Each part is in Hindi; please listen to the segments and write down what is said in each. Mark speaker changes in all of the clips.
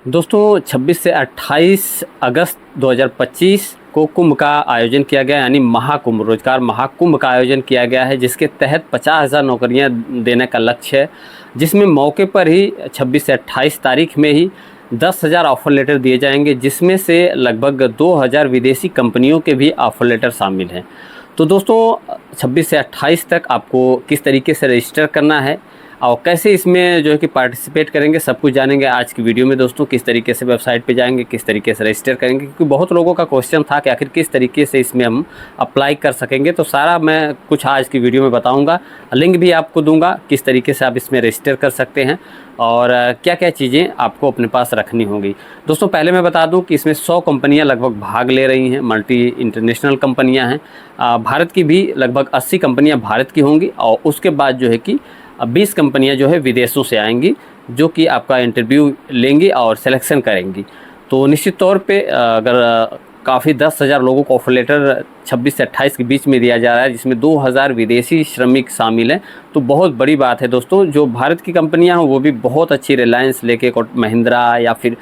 Speaker 1: दोस्तों 26 से 28 अगस्त 2025 को कुंभ का आयोजन किया गया, यानी महाकुंभ, रोजगार महाकुंभ का आयोजन किया गया है, जिसके तहत 50,000 नौकरियां देने का लक्ष्य है। जिसमें मौके पर ही 26 से 28 तारीख में ही 10,000 ऑफर लेटर दिए जाएंगे, जिसमें से लगभग 2,000 विदेशी कंपनियों के भी ऑफर लेटर शामिल हैं। तो दोस्तों 26 से 28 तक आपको किस तरीके से रजिस्टर करना है और कैसे इसमें जो है कि पार्टिसिपेट करेंगे, सब कुछ जानेंगे आज की वीडियो में। दोस्तों किस तरीके से वेबसाइट पे जाएंगे, किस तरीके से रजिस्टर करेंगे, क्योंकि बहुत लोगों का क्वेश्चन था कि आखिर किस तरीके से इसमें हम अप्लाई कर सकेंगे। तो सारा मैं कुछ आज की वीडियो में बताऊंगा, लिंक भी आपको दूंगा किस तरीके से आप इसमें रजिस्टर कर सकते हैं और क्या क्या चीज़ें आपको अपने पास रखनी होंगी। दोस्तों पहले मैं बता दूं कि इसमें 100 कंपनियां लगभग भाग ले रही हैं, मल्टी इंटरनेशनल कंपनियां हैं। भारत की भी लगभग 80 कंपनियां भारत की होंगी और उसके बाद जो है कि 20 कंपनियां जो है विदेशों से आएंगी, जो कि आपका इंटरव्यू लेंगी और सिलेक्शन करेंगी। तो निश्चित तौर पे अगर काफ़ी 10,000 लोगों को ऑफर लेटर 26 से 28 के बीच में दिया जा रहा है, जिसमें 2,000 विदेशी श्रमिक शामिल हैं, तो बहुत बड़ी बात है दोस्तों। जो भारत की कंपनियां हैं वो भी बहुत अच्छी, रिलायंस लेके महिंद्रा या फिर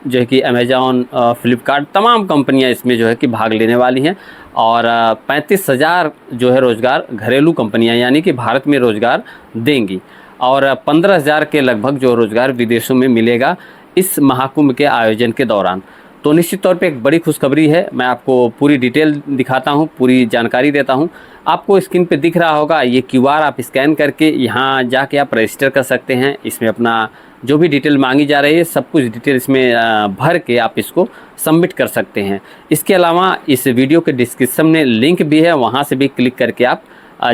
Speaker 1: जो है कि अमेजॉन, फ्लिपकार्ट, तमाम कंपनियां इसमें जो है कि भाग लेने वाली हैं। और 35,000 जो है रोज़गार घरेलू कंपनियां, यानी कि भारत में रोज़गार देंगी, और 15,000 के लगभग जो रोज़गार विदेशों में मिलेगा इस महाकुंभ के आयोजन के दौरान। तो निश्चित तौर पे एक बड़ी खुशखबरी है। मैं आपको पूरी डिटेल दिखाता हूँ, पूरी जानकारी देता हूँ। आपको स्क्रीन पे दिख रहा होगा ये क्यूआर, आप स्कैन करके यहाँ जाके आप रजिस्टर कर सकते हैं। इसमें अपना जो भी डिटेल मांगी जा रही है सब कुछ डिटेल इसमें भर के आप इसको सबमिट कर सकते हैं। इसके अलावा इस वीडियो के डिस्क्रिप्शन में लिंक भी है, वहाँ से भी क्लिक करके आप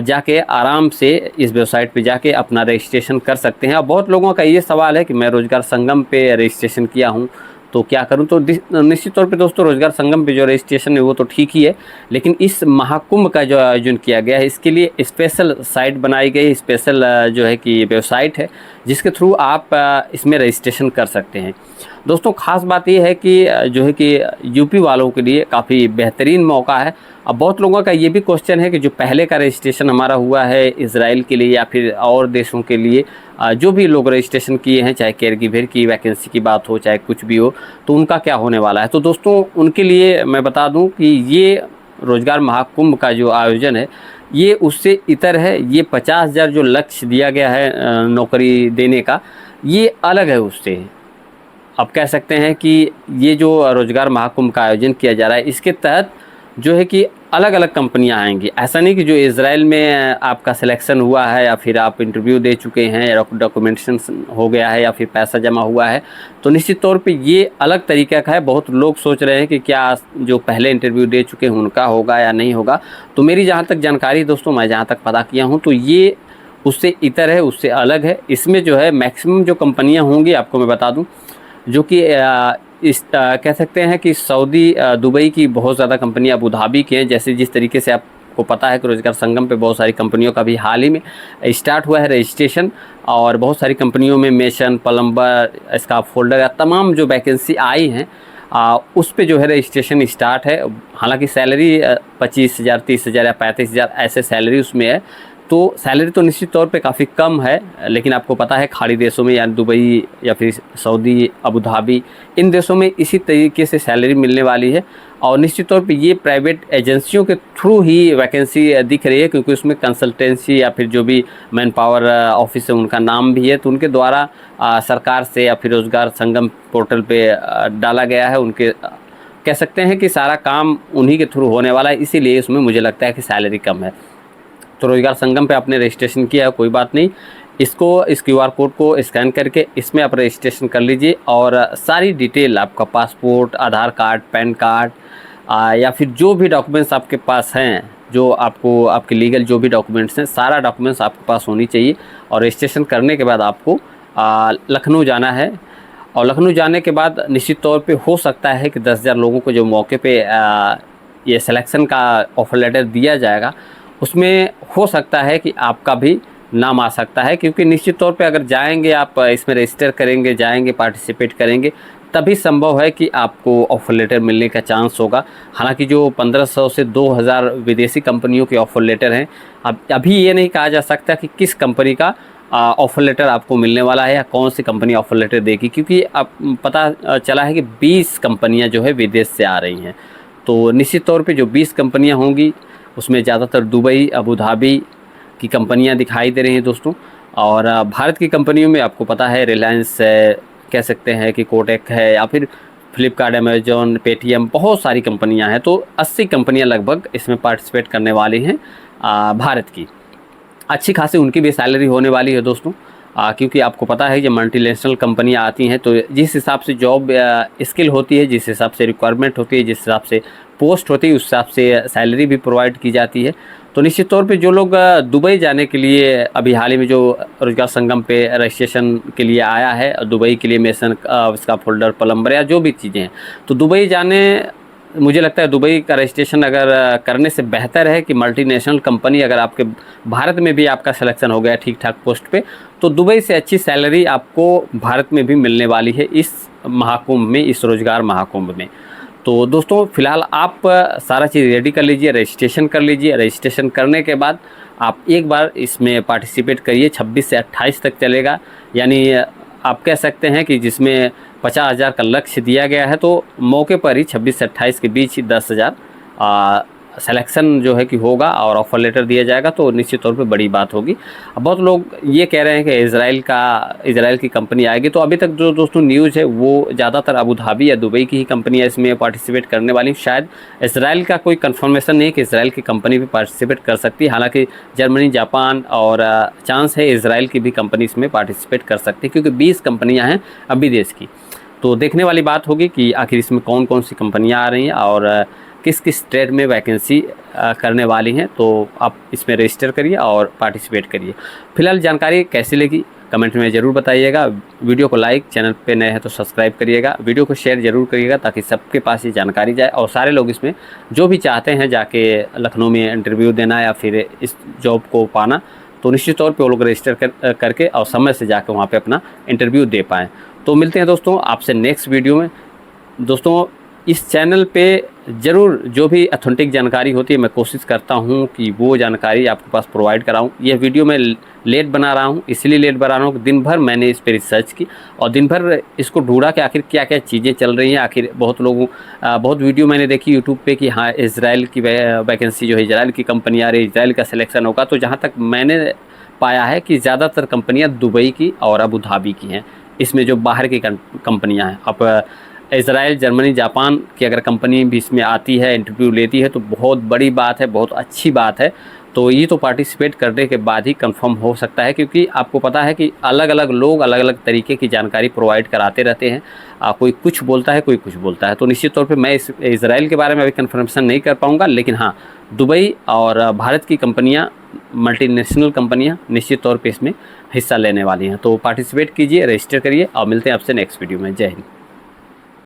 Speaker 1: जाके आराम से इस वेबसाइट पे जाके अपना रजिस्ट्रेशन कर सकते हैं। और बहुत लोगों का ये सवाल है कि मैं रोज़गार संगम पे रजिस्ट्रेशन किया हूँ तो क्या करूं। तो निश्चित तौर पे दोस्तों रोज़गार संगम पे जो रजिस्ट्रेशन है वो तो ठीक ही है, लेकिन इस महाकुंभ का जो आयोजन किया गया है इसके लिए स्पेशल साइट बनाई गई, स्पेशल जो है कि वेबसाइट है जिसके थ्रू आप इसमें रजिस्ट्रेशन कर सकते हैं। दोस्तों खास बात ये है कि जो है कि यूपी वालों के लिए काफ़ी बेहतरीन मौका है। अब बहुत लोगों का ये भी क्वेश्चन है कि जो पहले का रजिस्ट्रेशन हमारा हुआ है इजराइल के लिए या फिर और देशों के लिए, जो भी लोग रजिस्ट्रेशन किए हैं, चाहे केयरगिवर की वैकेंसी की बात हो चाहे कुछ भी हो, तो उनका क्या होने वाला है। तो दोस्तों उनके लिए मैं बता दूं कि ये रोज़गार महाकुंभ का जो आयोजन है ये उससे इतर है। ये 50,000 जो लक्ष्य दिया गया है नौकरी देने का, ये अलग है उससे। आप कह सकते हैं कि ये जो रोज़गार महाकुंभ का आयोजन किया जा रहा है इसके तहत जो है कि अलग अलग कंपनियां आएंगी। ऐसा नहीं कि जो इजराइल में आपका सिलेक्शन हुआ है या फिर आप इंटरव्यू दे चुके हैं या डॉक्यूमेंटेशन हो गया है या फिर पैसा जमा हुआ है, तो निश्चित तौर पे ये अलग तरीके का है। बहुत लोग सोच रहे हैं कि क्या जो पहले इंटरव्यू दे चुके हैं उनका होगा या नहीं होगा। तो मेरी जहाँ तक जानकारी दोस्तों, मैं जहाँ तक पता किया हूँ, तो ये उससे इतर है, उससे अलग है। इसमें जो है मैक्सिमम जो कंपनियाँ होंगी आपको मैं बता दूँ, जो कि कह सकते हैं कि सऊदी, दुबई की बहुत ज़्यादा कंपनियां, अबू धाबी की हैं। जैसे जिस तरीके से आपको पता है कि रोज़गार संगम पे बहुत सारी कंपनियों का भी हाल ही में स्टार्ट हुआ है रजिस्ट्रेशन, और बहुत सारी कंपनियों में मेसन, प्लम्बर, स्टाफ फोल्डर, तमाम जो वैकेंसी आई हैं उस पे जो है रजिस्ट्रेशन स्टार्ट है। हालांकि सैलरी 25,000, 30,000 या 35,000 ऐसे सैलरी उसमें है। तो सैलरी तो निश्चित तौर पे काफ़ी कम है, लेकिन आपको पता है खाड़ी देशों में, यानी दुबई या फिर सऊदी, अबू धाबी, इन देशों में इसी तरीके से सैलरी मिलने वाली है। और निश्चित तौर पे ये प्राइवेट एजेंसियों के थ्रू ही वैकेंसी दिख रही है, क्योंकि उसमें कंसल्टेंसी या फिर जो भी मैन पावर ऑफिस है उनका नाम भी है, तो उनके द्वारा सरकार से या फिर रोज़गार संगम पोर्टल पे डाला गया है। उनके कह सकते हैं कि सारा काम उन्हीं के थ्रू होने वाला है, इसीलिए इसमें मुझे लगता है कि सैलरी कम है। तो रोज़गार संगम पे आपने रजिस्ट्रेशन किया है, कोई बात नहीं, इसको इस क्यूआर कोड को स्कैन करके इसमें आप रजिस्ट्रेशन कर लीजिए। और सारी डिटेल, आपका पासपोर्ट, आधार कार्ड, पैन कार्ड या फिर जो भी डॉक्यूमेंट्स आपके पास हैं, जो आपको आपके लीगल जो भी डॉक्यूमेंट्स हैं, सारा डॉक्यूमेंट्स आपके पास होनी चाहिए। और रजिस्ट्रेशन करने के बाद आपको लखनऊ जाना है, और लखनऊ जाने के बाद निश्चित तौर पे हो सकता है कि 10,000 लोगों को जो मौके पे ये सिलेक्शन का ऑफर लेटर दिया जाएगा उसमें हो सकता है कि आपका भी नाम आ सकता है, क्योंकि निश्चित तौर पे अगर जाएंगे आप इसमें रजिस्टर करेंगे, जाएंगे, पार्टिसिपेट करेंगे, तभी संभव है कि आपको ऑफर लेटर मिलने का चांस होगा। हालांकि जो 1500 से 2000 विदेशी कंपनियों के ऑफर लेटर हैं, अब अभी ये नहीं कहा जा सकता कि किस कंपनी का ऑफ़र लेटर आपको मिलने वाला है या कौन सी कंपनी ऑफ़र लेटर देगी, क्योंकि अब पता चला है कि 20 कंपनियां जो है विदेश से आ रही हैं। तो निश्चित तौर पे जो 20 कंपनियां होंगी उसमें ज़्यादातर दुबई, अबू धाबी की कंपनियां दिखाई दे रही हैं दोस्तों। और भारत की कंपनियों में आपको पता है रिलायंस है, कह सकते हैं कि कोटक है, या फिर फ्लिपकार्ट, अमेज़न, पेटीएम, बहुत सारी कंपनियां हैं। तो 80 कंपनियां लगभग इसमें पार्टिसिपेट करने वाली हैं भारत की। अच्छी खासी उनकी भी सैलरी होने वाली है दोस्तों, क्योंकि आपको पता है कि मल्टीनेशनल कंपनियां आती हैं तो जिस हिसाब से जॉब स्किल होती है, जिस हिसाब से रिक्वायरमेंट होती है, जिस हिसाब से पोस्ट होती है, उस हिसाब से सैलरी भी प्रोवाइड की जाती है। तो निश्चित तौर पे जो लोग दुबई जाने के लिए अभी हाल ही में जो रोजगार संगम पे रजिस्ट्रेशन के लिए आया है, दुबई के लिए मेसन इसका फोल्डर, प्लम्बर या जो भी चीज़ें हैं, तो दुबई जाने, मुझे लगता है दुबई का रजिस्ट्रेशन अगर करने से बेहतर है कि मल्टीनेशनल कंपनी, अगर आपके भारत में भी आपका सिलेक्शन हो गया ठीक ठाक पोस्ट पे, तो दुबई से अच्छी सैलरी आपको भारत में भी मिलने वाली है इस महाकुंभ में, इस रोज़गार महाकुंभ में। तो दोस्तों फ़िलहाल आप सारा चीज़ रेडी कर लीजिए, रजिस्ट्रेशन कर लीजिए। रजिस्ट्रेशन करने के बाद आप एक बार इसमें पार्टिसिपेट करिए। 26 से 28 तक चलेगा, यानी आप कह सकते हैं कि जिसमें 50,000 का लक्ष्य दिया गया है, तो मौके पर ही 26 से 28 के बीच ही 10,000 सिलेक्शन जो है कि होगा और ऑफ़र लेटर दिया जाएगा। तो निश्चित तौर पे बड़ी बात होगी। अब बहुत लोग ये कह रहे हैं कि इज़राइल की कंपनी आएगी। तो अभी तक जो दोस्तों न्यूज़ है वो ज़्यादातर अबू धाबी या दुबई की ही कंपनियाँ इसमें पार्टिसिपेट करने वाली। शायद इज़राइल का कोई कन्फर्मेशन नहीं है कि इज़राइल की कंपनी भी पार्टिसिपेट कर सकती है। हालाँकि जर्मनी, जापान और चांस है इज़राइल की भी कंपनी इसमें पार्टिसिपेट कर सकती है, क्योंकि 20 कंपनियाँ हैं अभी देश की। तो देखने वाली बात होगी कि आखिर इसमें कौन कौन सी कंपनियाँ आ रही हैं और किस किस ट्रेड में वैकेंसी करने वाली हैं। तो आप इसमें रजिस्टर करिए और पार्टिसिपेट करिए। फिलहाल जानकारी कैसी लगी कमेंट में ज़रूर बताइएगा। वीडियो को लाइक, चैनल पे नए हैं तो सब्सक्राइब करिएगा, वीडियो को शेयर ज़रूर करिएगा ताकि सबके पास ये जानकारी जाए और सारे लोग इसमें जो भी चाहते हैं जाके लखनऊ में इंटरव्यू देना या फिर इस जॉब को पाना, तो निश्चित तौर पे वो लोग रजिस्टर करके और समय से जाकर वहाँ पे अपना इंटरव्यू दे पाएँ। तो मिलते हैं दोस्तों आपसे नेक्स्ट वीडियो में। दोस्तों इस चैनल पे ज़रूर जो भी ऑथेंटिक जानकारी होती है मैं कोशिश करता हूँ कि वो जानकारी आपके पास प्रोवाइड कराऊँ। यह वीडियो मैं लेट बना रहा हूँ, इसलिए लेट बना रहा हूँ कि दिन भर मैंने इस पर रिसर्च की और दिन भर इसको ढूंढा कि आखिर क्या क्या चीज़ें चल रही हैं। आखिर बहुत वीडियो मैंने देखी यूट्यूब पे कि हाँ इज़राइल की वैकेंसी जो है, इज़राइल की कंपनी आ रही है, इज़राइल का सिलेक्शन होगा। तो जहाँ तक मैंने पाया है कि ज़्यादातर कंपनियाँ दुबई की और अबू धाबी की हैं, इसमें जो बाहर की कंपनियाँ हैं। अब इज़राइल, जर्मनी, जापान की अगर कंपनी भी इसमें आती है, इंटरव्यू लेती है, तो बहुत बड़ी बात है, बहुत अच्छी बात है। तो ये तो पार्टिसिपेट करने के बाद ही कंफर्म हो सकता है, क्योंकि आपको पता है कि अलग अलग लोग अलग अलग तरीके की जानकारी प्रोवाइड कराते रहते हैं। कोई कुछ बोलता है, कोई कुछ बोलता है। तो निश्चित तौर पे मैं इस इज़राइल के बारे में अभी कन्फर्मेशन नहीं कर पाऊँगा, लेकिन हाँ दुबई और भारत की कंपनियाँ, मल्टीनेशनल कंपनियाँ निश्चित तौर पर इसमें हिस्सा लेने वाली हैं। तो पार्टिसिपेट कीजिए, रजिस्टर करिए और मिलते हैं आपसे नेक्स्ट वीडियो में। जय हिंद।